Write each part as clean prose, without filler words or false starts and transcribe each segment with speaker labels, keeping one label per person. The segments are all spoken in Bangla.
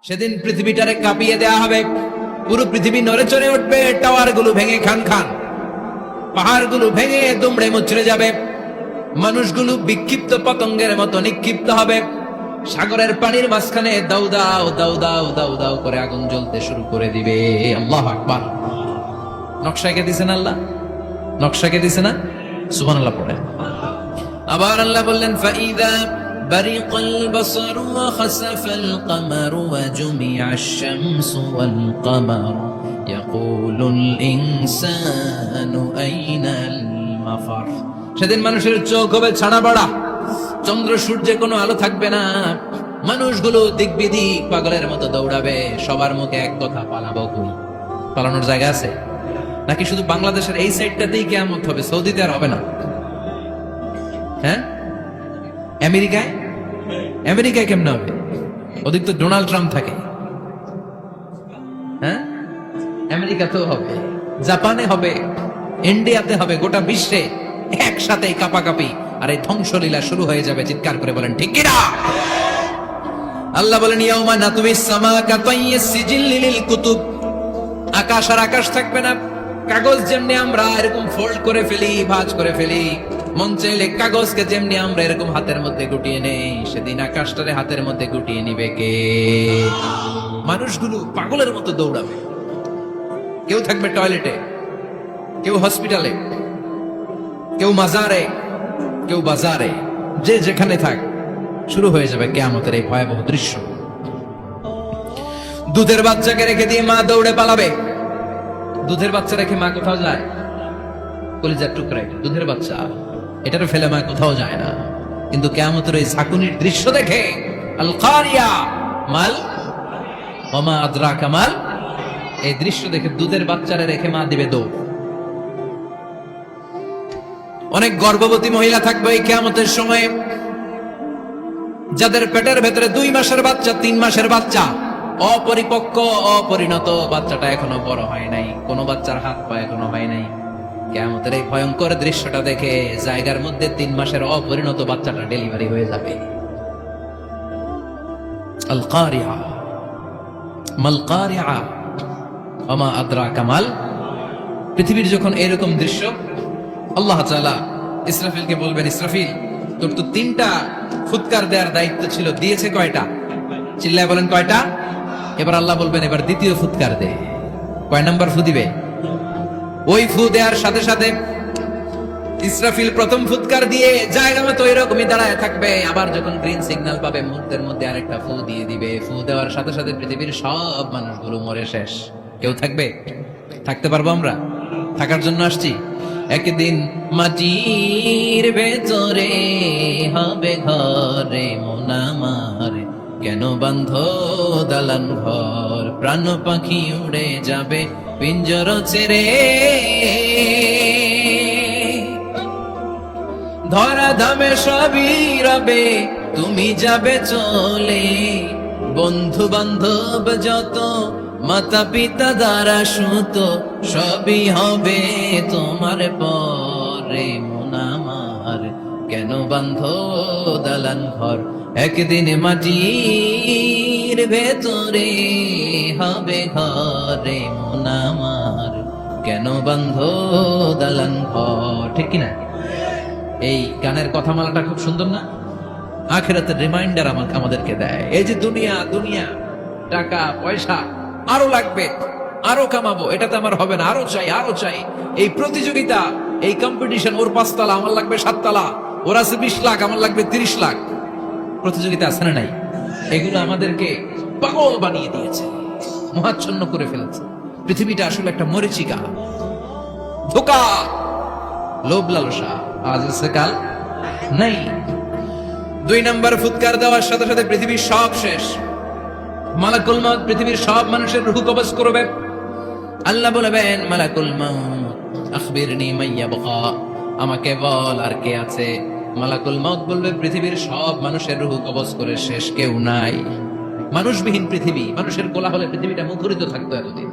Speaker 1: সেদিন পৃথিবীটারে কাঁপিয়ে দেয়া হবে, পুরো পৃথিবী নড়ে চড়ে উঠবে, টাওয়ার গুলো ভেঙে খান খান, পাহাড় গুলো ভেঙে দুমড়ে মুচড়ে যাবে, মানুষগুলো বিক্ষিপ্ত পতঙ্গের মতো নিক্ষিপ্ত হবে, সাগরের পানির মাঝখানে দাউ দাউ দাউ দাউ দাউ দাউ করে আগুন জ্বলতে শুরু করে দিবে। আল্লাহু আকবার। নকশা কে দিছেন আল্লাহ? নকশা কে দিছে না? সুবহানাল্লাহ পড়ে। আবার আল্লাহ বললেন ফাইদা বারিকাল বাসারু ওয়া খাসাফাল কামারু ওয়া জুমিআশ শামসু ওয়াল কামারু ইয়াকুলুল ইনসানু আইনাল মাফার। সেদিন মানুষের চোখ হবে ছানা বড়া, চন্দ্র সূর্যে কোনো আলো থাকবে না, মানুষগুলো দিক বিদিক পাগলের মতো দৌড়াবে, সবার মুখে এক কথা, পালাবো কই? পালানোর জায়গা আছে নাকি শুধু বাংলাদেশের এই সাইডটাতেই কিয়ামত হবে? সৌদিতে আর হবে না? হ্যাঁ, আমেরিকায় আমেরিকায় কেমন হবে? ওদিক তো ডোনাল্ড ট্রাম্প থাকে। হ্যাঁ, আমেরিকাতেও হবে, জাপানে হবে, ইন্ডিয়াতে হবে, গোটা বিশ্বে একসাথে কাপাকাপি আর এই ধ্বংসলীলা শুরু হয়ে যাবে। চিৎকার করে বলেন ঠিক কিনা? আল্লাহ বলেন ইয়াউমা নাতুবিস সামা কাতাইয়িস সিজিল্লি লিল কুতুব। আকাশ আর আকাশ থাকবে না, কাগজ যেমনি আমরা এরকম ফোল্ড করে ফেলি, ভাঁজ করে ফেলি, মন চাইলে কাগজকে যেমনি আমরা এরকম হাতের মধ্যে গুটিয়ে নেই, সেদিন আকাশটারে হাতের মধ্যে গুটিয়ে নিবে কে? মানুষগুলো পাগলের মতো দৌড়াবে, কেউ থাকবে টয়লেটে, কেউ হসপিটালে, কেউ মাজারে, কেউ বাজারে, যে যেখানে থাক, শুরু হয়ে যাবে কিয়ামতের এই ভয়াবহ দৃশ্য। দুধের বাচ্চাকে রেখে দিয়ে মা দৌড়ে পালাবে। দুধের বাচ্চা রেখে মা কোথাও যায়? কলিজার টুকরা এটা, দুধের বাচ্চা, এটারও ফেলে মা কোথাও যায় না। কিন্তু কিয়ামতের এই ঝাঁকুনির দৃশ্য দেখে আল কারিয়া মাল ওমা আদরাকা মাল, এই দৃশ্য দেখে দুধের বাচ্চারে রেখে মা দিবে দৌড়। অনেক গর্ভবতী মহিলা থাকবে এই কিয়ামতের সময়ে, যাদের পেটের ভেতরে 2 মাসের বাচ্চা, 3 মাসের বাচ্চা, অপরিপক্ক অপরিণত, বাচ্চাটা এখনো বড় হয় নাই, কোন বাচ্চার হাত পা এখনো হয় নাই। কিয়ামতের এই ভয়ঙ্কর দৃশ্যটা দেখে জায়গার মধ্যে 3 মাসের অপরিণত বাচ্চাটা ডেলিভারি হয়ে যাবে। আল কারিয়া মাল কারিয়া ওমা আদরাকা মাল। পৃথিবীর যখন এরকম দৃশ্য, আল্লাহ তাআলা ইসরাফিলকে বলবেন, ইসরাফিল তোর তো 3টা ফুৎকার দেওয়ার দায়িত্ব ছিল, দিয়েছে কয়টা? চিল্লায় বলেন কয়টা? এবার আল্লাহ বলবেন এবার দ্বিতীয় ফুৎকার দে। কয় নাম্বার ফু দিবে? ওই ফু দেওয়ার সাথে সাথে ইসরাফিল প্রথম ফুৎকার দিয়ে জায়গা মতো এরকমই দাঁড়ায় থাকবে, আবার যখন গ্রিন সিগন্যাল পাবে মুহূর্তের মধ্যে আরেকটা ফু দিয়ে দিবে। ফু দেওয়ার সাথে সাথে পৃথিবীর সব মানুষগুলো মরে শেষ। কেউ থাকবে? থাকতে পারবো আমরা? থাকার জন্য আসছি। একদিন মাটির ভেতরে হবে ঘরে মন আমার, কেন বান্ধ দালান ঘর, প্রাণ পাখি উড়ে যাবে পিঞ্জর ছেড়ে, ধরা ধামে সবই রবে তুমি যাবে চলে, বন্ধু বান্ধব যত মাতা পিতা দ্বারা সুত সবই হবে তোমার পরে মন আমার, কেন বান্ধ দালান ঘর, একদিন মাটির ভেতরে হবে ঘরে মন আমার, কেন বান্ধ দালান ঘর। ঠিক কিনা? এই গানের কথামালাটা খুব সুন্দর না? আখিরাতের রিমাইন্ডার আমাদেরকে দেয়। এই যে দুনিয়া দুনিয়া, টাকা পয়সা আরো লাগবে, আরো কামাবো, এটাতে আমার হবে না, আরো চাই আরো চাই। এই প্রতিযোগিতা, এই কম্পিটিশন, ওর 5 তলা আমার লাগবে 7 তলা, ওর আছে 20 লাখ আমার লাগবে 30 লাখ। প্রতিযোগিতা আছে না নাই? এগুলো আমাদেরকে পাগল বানিয়ে দিয়েছে, মোহাচ্ছন্ন করে ফেলেছে। পৃথিবীটা আসলে একটা মরিচিকা, ধোঁকা, লোভ লালসা, আজ আছে কাল নাই। 2 নাম্বার ফুৎকার দেওয়ার সাথে সাথে পৃথিবীর সব শেষ। মালাকুল মউত পৃথিবীর সব মানুষের রূহ কবজ করবে। আল্লাহ বলবেন মালাকুল মউত আখবিরনি মাইয়াবকা, আমাকে বল আর কে আছে। মালাকুল মউত বলবে পৃথিবীর সব মানুষের রূহ কবজ করে শেষ, কেউ নাই। মানুষবিহীন পৃথিবী, মানুষের কোলাহলে পৃথিবীটা মুখরিত থাকতো এতদিন।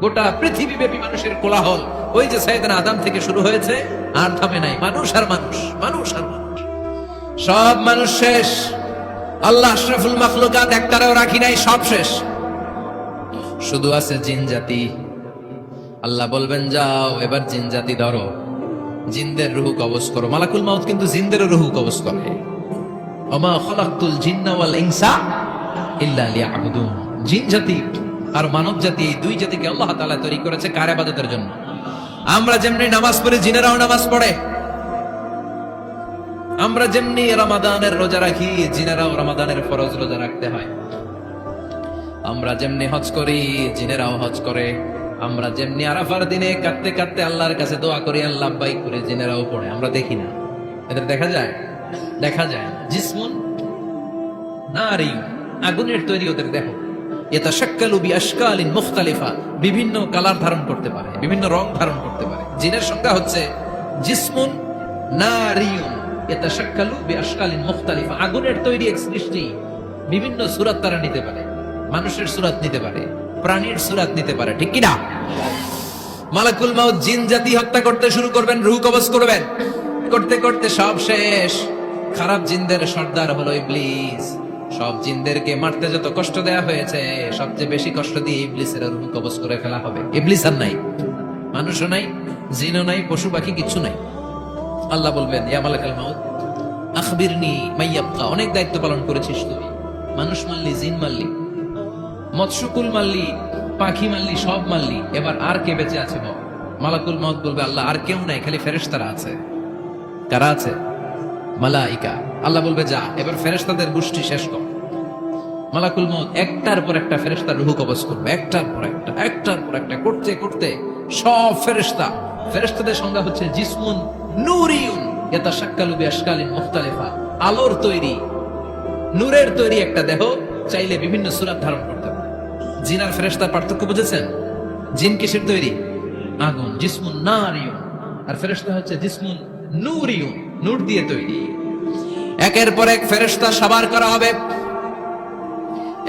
Speaker 1: গোটা পৃথিবী ব্যাপী মানুষের কোলাহল, ওই যে সাইয়েদনা আদম থেকে শুরু হয়েছে, আর থামে নাই। মানুষ আর মানুষ, মানুষ আর মানুষ, সব মানুষ শেষ। আল্লাহ আশরাফুল মাখলুকাত একটারেও রাখি নাই, সব শেষ। শুধু আছে জিন জাতি। আল্লাহ বলবেন যাও এবার জিন জাতি ধরো, জিনদের রূহ কবজ করো। মালাকুল মাউত কিন্তু জিনদেরও রূহ কবজ করে। ওমা খালাকতুল জিন্না ওয়াল ইনসা ইল্লা লিয়াবুদুন। জিন জাতি আর মানব জাতি, এই দুই জাতিকে আল্লাহ তাআলা তৈরি করেছে কার ইবাদতের জন্য। আমরা যেমনি নামাজ পড়ি, জিনেরাও নামাজ পড়ে। আমরা যেমনি রমাদানের রোজা রাখি, জিনেরাও রমাদানের ফরজ রোজা রাখতে হয়। আমরা যেমনি হজ করি, জিনেরাও হজ করে। আমরা যেমনি আরাফার দিনে কাঁদতে কাঁদতে আল্লাহর কাছে দোয়া করি, আল্লাহ লাব্বাইক করে, জিনেরাও পড়ে। আমরা দেখি না, এদের দেখা যায়? দেখা যায়। জিসমুন নারী, আগুনের তৈরি ওদের দেহ। ইয়াতাশাক্কালু বিআশকালিন মুখতালিফা, বিভিন্ন কালার ধারণ করতে পারে, বিভিন্ন রং ধারণ করতে পারে। জিনের সংজ্ঞা হচ্ছে জিসমুন নারিয়ুন ইয়াতাশাক্কালু বিআশকালিন মুখতালিফা, আগুনের তৈরি এক সৃষ্টি। বিভিন্ন সূরত তারা নিতে পারে, মানুষের সূরত নিতে পারে, প্রাণীর সূরত নিতে পারে, ঠিক কি না? মালাকুল মাউত জিন জাতি হত্যা করতে শুরু করবেন, রূহ কবজ করবেন। করতে করতে সব শেষ। খারাপ জিনদের সর্দার হলো ইবলিস। সব জিনদেরকে মারতে যত কষ্ট দেয়া হয়েছে, সবচেয়ে বেশি কষ্ট দিয়ে ইবলিসের রূহ কবজ করে ফেলা হবে। ইবলিস আর নাই, মানুষও নাই, জিনও নাই, পশু পাখি কিচ্ছু নাই। আল্লাহ বলবেন ইয়া মালাকুল মাউত আখবিরনি মাইয়াবকা, অনেক দায়িত্ব পালন করেছিস তুই। মানুষ মারলি, জিন মারলি, মৎস্যকুল মারলি, পাখি মারলি, সব মারলি, এবার আর কে বেঁচে আছে বল? মালাকুল মাউত বলবে আল্লাহ আর কেউ নাই, খালি ফেরেশতারা আছে। কারা আছে? মালাইকা। আল্লাহ বলবে যা এবার ফেরেশতাদের গোষ্ঠী শেষ কর। মালাকুল মাউত একটার পর একটা ফেরেশতার রূহ কবজ করবে, একটার পর একটা, একটার পর একটা, করতে করতে সব ফেরেশতা। ফেরেশতাদের সংজ্ঞা হচ্ছে জিসমুন নূরিয়ুন ইয়াতাশাক্কালু বিআশকালিন মুখতালিফা, আলোর তৈরি, নূরের তৈরি একটা দেহ, চাইলে বিভিন্ন সূরত ধারণ করতে পারে। জিন আর ফেরেশতার পার্থক্য বুঝেছেন? জিন কিসের তৈরি? আগুন, জিসমুন নারিয়ুন। আর ফেরেশতা হচ্ছে জিসমুন নূরিয়ুন, নূর দিয়ে তৈরি। একের পর এক ফেরেশতা সাবার করা হবে।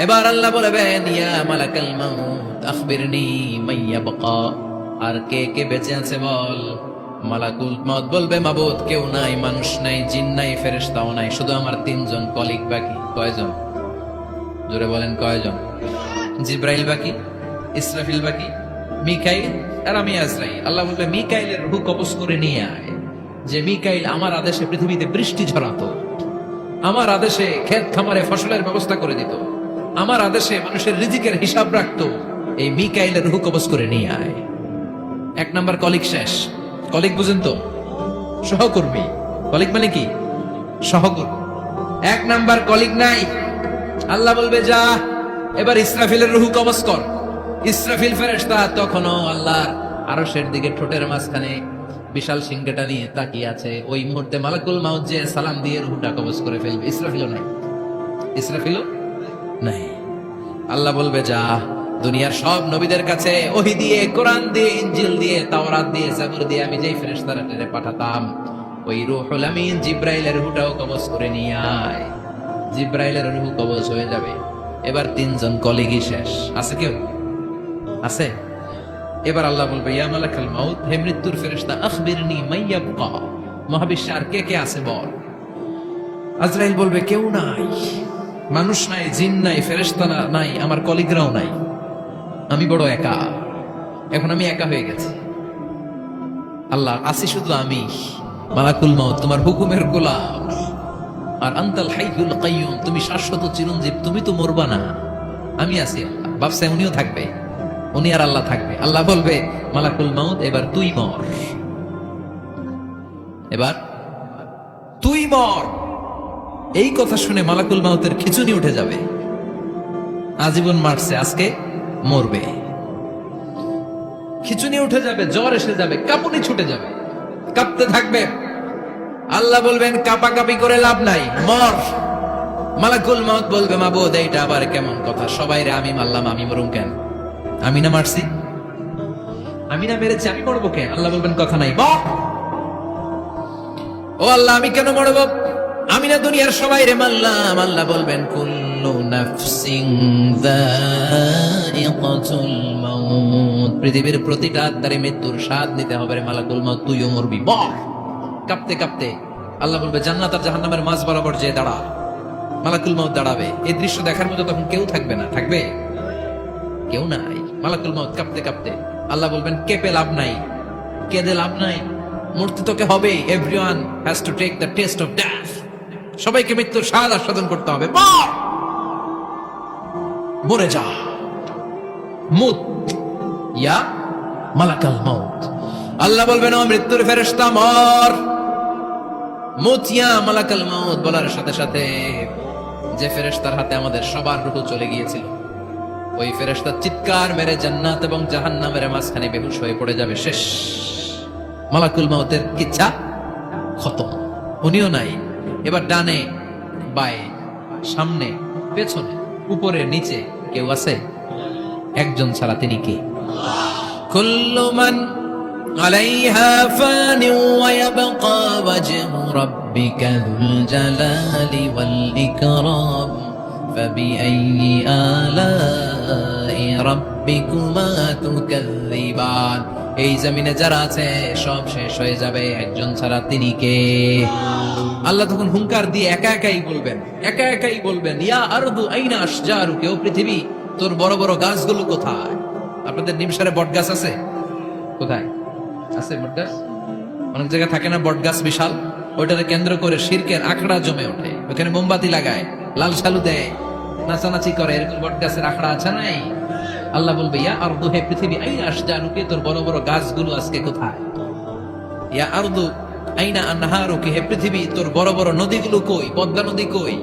Speaker 1: এবার আল্লাহ বলবেন ইয়া মালাকাল মাউত আখবিরনি মাইয়াবকা, আর কে কে বেঁচে আছে বল। মালাকুল মাউত বলবে মাবুদ কেউ নাই, মানুষ নাই, জিন নাই, ফেরেশতাও নাই, শুধু আমার তিনজন কলিগ বাকি। কয়জন? জোরে বলেন কয়জন? জিব্রাইল বাকি, ইসরাফিল বাকি, মিকাইল আর আমি আজরাইল। আল্লাহ বলবে মিকাইলের রূহ কবজ করে নিয়ে আয়। যে মিকাইল আমার আদেশে পৃথিবীতে বৃষ্টি ঝরাতো, আমার আদেশে ক্ষেত খামারে ফসলের ব্যবস্থা করে দিত, আমার আদেশে মানুষের রিজিকের হিসাব রাখতো, এই মিকাইলের রূহ কবজ করে নিয়ে আয়। এক নাম্বার কলিগ শেষ। কলিগ বুঝেন তো? সহকর্মী। কলিগ মানে কি? সহকর্মী। এক নাম্বার কলিগ নাই। আল্লাহ বলবে যা এবার ইসরাফিলের রূহ কবজ কর। ইসরাফিল ফেরেশতা তখনও আল্লাহর আরশের দিকে ঠোঁটের মাঝখানে বিশাল সিংহটা নিয়ে তাকিয়ে আছে। ওই মুহূর্তে মালাকুল মাউত যে সালাম দিয়ে রূহটা কবজ করে ফেলবে। ইসরাফিলও নাই, ইসরাফিলও নাই। আল্লাহ বলবে যা দুনিয়ার সব নবীদের কাছে ওহী দিয়ে, কোরআন দিয়ে, ইনজিল দিয়ে, তাওরাত দিয়ে, জাবুর দিয়ে আমি যেই ফেরেশতারা পাঠাতাম, ওই রূহুল আমিন জিব্রাইলের রূহটাও কবজ করে নিয়ে আয়। জিব্রাইলের রূহ কবজ হয়ে যাবে। এবার তিনজন কলিগই শেষ। আছে কেউ? আছে? এবার আল্লাহ বলবে ইয়া মালাকাল মাউত, হে মৃত্যুর ফেরেশতা আখবিরনি মাইয়াবকা, মহাবিশ্বে আর কে কে আছে বল। আজরাইল বলবে কেউ নাই, মানুষ নাই, জিন নাই, ফেরেশতা নাই, আমার কলিগরাও নাই, আমি বড় একা। এখন আমি একা হয়ে গেছি। আল্লাহ আসি শুধু আমি। মালাকুল মাউত তোমার হুকুমের গোলাম। আর আনতাল হাইয়ুল কাইয়ুম, তুমি শাশ্বত চিরঞ্জীব, তুমি তো মরবা না, আমি আছি। আল্লাহ ভাবছে উনিও থাকবে, উনি আর আল্লাহ থাকবে। আল্লাহ বলবে মালাকুল মাউত এবার তুই মর, এবার তুই মর। এই কথা শুনে মালাকুল মাউতের খিচুনি উঠে যাবে। আজীবন মারছে, আজকে মরবে। খিচুনি উঠে যাবে, জ্বর এসে যাবে, কাঁপুনি ছুটে যাবে, কাঁপতে থাকবে। আল্লাহ বলবেন কাঁপাকাঁপি করে লাভ নাই, মর। মালাকুল মাউত বলবে মাবুদ এইটা আবার কেমন কথা, সবাই রে আমি মারলাম, আমি মরুম কেন? আমি না মারছি, আমি না মেরেছি, আমি মরবো কেন? আল্লাহ বলবেন কথা নাই, মর। ও আল্লাহ আমি কেন মরবো? আমি না দুনিয়ার সবাই রে মারলাম। আল্লাহ বলবেন কুল্লু নাফসিন যায়িকাতুল মাউত, পৃথিবীর প্রতিটা আত্মারে মৃত্যুর স্বাদ নিতে হবে রে মালাকুল মাউত, তুইও মরবি, মর। কাঁপতে কাঁপতে আল্লাহ বলবে জান্নাত আর জাহান্নামের মাঝ বরাবর যে দাঁড়া। মালাকুল মউত দাঁড়াবে। এই দৃশ্য দেখার মতো তখন কেউ থাকবে না, থাকবে কেউ নাই। মালাকুল মউত কাঁপতে কাঁপতে, আল্লাহ বলবেন কেঁপে লাভ নাই, কেঁদে লাভ নাই, মরতে তোকে হবে। Everyone has to take the test of death. সবাইকে মৃত্যুর স্বাদ আস্বাদন করতে হবে। মরে যা, মুত ইয়া মালাকাল মউত। আল্লাহ বলবেন ও মৃত্যুর ফেরেশতা মর, মুত ইয়া মালাকাল মউত। বলার সাথে সাথে যে ফেরেশতার হাতে আমাদের সবার রূহ চলে গিয়েছিল, ওই ফেরেশতা চিৎকার মেরে জান্নাত এবং জাহান্নামের মাঝখানে বেহুশ হয়ে পড়ে যাবে। শেষ, মালাকুল মউতের কিচ্ছা খতম, উনিও নাই। এবার ডানে বায়ে সামনে পেছনে উপরে নিচে কেউ আছে? একজন ছাড়া, তিনি কে? কুল্লু মান আলাইহা ফানি ওয়া ইয়াবকা ওয়াজহু রাব্বিকা যুল জালালি ওয়াল ইকরাম ফাবিআইয়ি আলাই রাব্বিকুমা তুকাযযিবান। এই জমিনে যারা আছে সব শেষ হয়ে যাবে, একজন ছাড়া, তিনি কে? আল্লাহ তখন হুঙ্কার দিয়ে একা একাই বলবেন, একা একাই বলবেন, ইয়া আরদু আইনা আশজারুকা, ও পৃথিবী তোর বড় বড় গাছগুলো কোথায়? আপনাদের নিমসারে বট গাছ আছে? কোথায় আছে বট গাছ? অনেক জায়গায় থাকে না বট গাছ বিশাল, ওইটাকে কেন্দ্র করে শিরকের আখড়া জমে ওঠে, ওখানে মোমবাতি লাগায়, লাল শালু দেয়, নাচানাচি করে, এরকম বট গাছের আখড়া আছে নাই? আল্লাহ বলবে ইয়া আরদু, হে পৃথিবী, আইনা আশজারুকা, তোর বড় বড় গাছগুলো আজকে কোথায়? ইয়া আরদু আইনা আনহারুকা, হে পৃথিবী তোর বড় বড় নদীগুলো কই? পদ্মা নদী কই?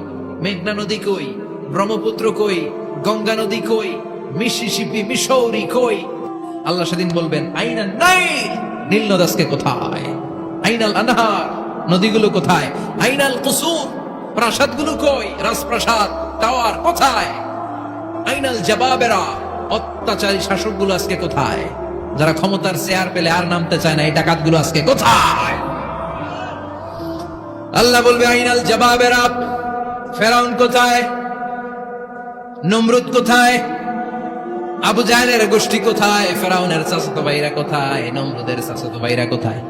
Speaker 1: মেঘনা নদী কই? ব্রহ্মপুত্র কই? গঙ্গা নদী কই? মিসিসিপি, মিসৌরি কই? আল্লাহ সেদিন বলবেন আইনা নাইল, নীল নদ আজকে কোথায়? আইনাল আনহার, নদীগুলো কোথায়? আইনাল কুসুর, প্রাসাদগুলো কই? রাজপ্রাসাদ, টাওয়ার কোথায়? আইনাল জাবাবেরা, অত্যাচারী শাসকগুলো আজকে কোথায়? যারা ক্ষমতার চেয়ার পেলে আর নামতে চায় না, এই ডাকাতগুলো আজকে কোথায়? আল্লাহ বলবে আইনাল জাবাবেরা, ফেরাউন কোথায়? নমরুদ কোথায়? আবু জাহেলের গোষ্ঠী কোথায়? ফেরাউনের চাচাতো ভাইরা কোথায়? নমরুদের চাচাতো ভাইরা কোথায়?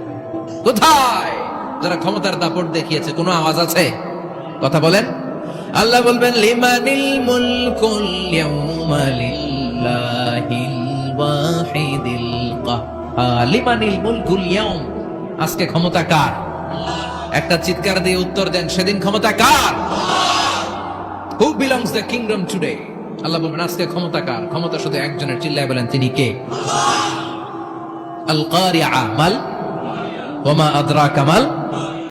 Speaker 1: কোথায়? যারা ক্ষমতার দাপট দেখিয়েছে, কোনো আওয়াজ আছে? কথা বলেন। আল্লাহ বলবেন লিমানিল মুলকুল ইয়াউমা লিল্লাহিল ওয়াহিদিল কাহ্হার। লিমানিল মুলকুল ইয়াউম, আজকে ক্ষমতা কার? একটা চিৎকার দিয়ে উত্তর দেন, সেদিন ক্ষমতা কার? Who belongs the kingdom today? আল্লাহ বলবেন আজকে ক্ষমতা কার? ক্ষমতা শুধু একজনের, চিল্লায় বলেন তিনি কে? আল কারিআ, মাল ওয়া মা আদরাকা মাল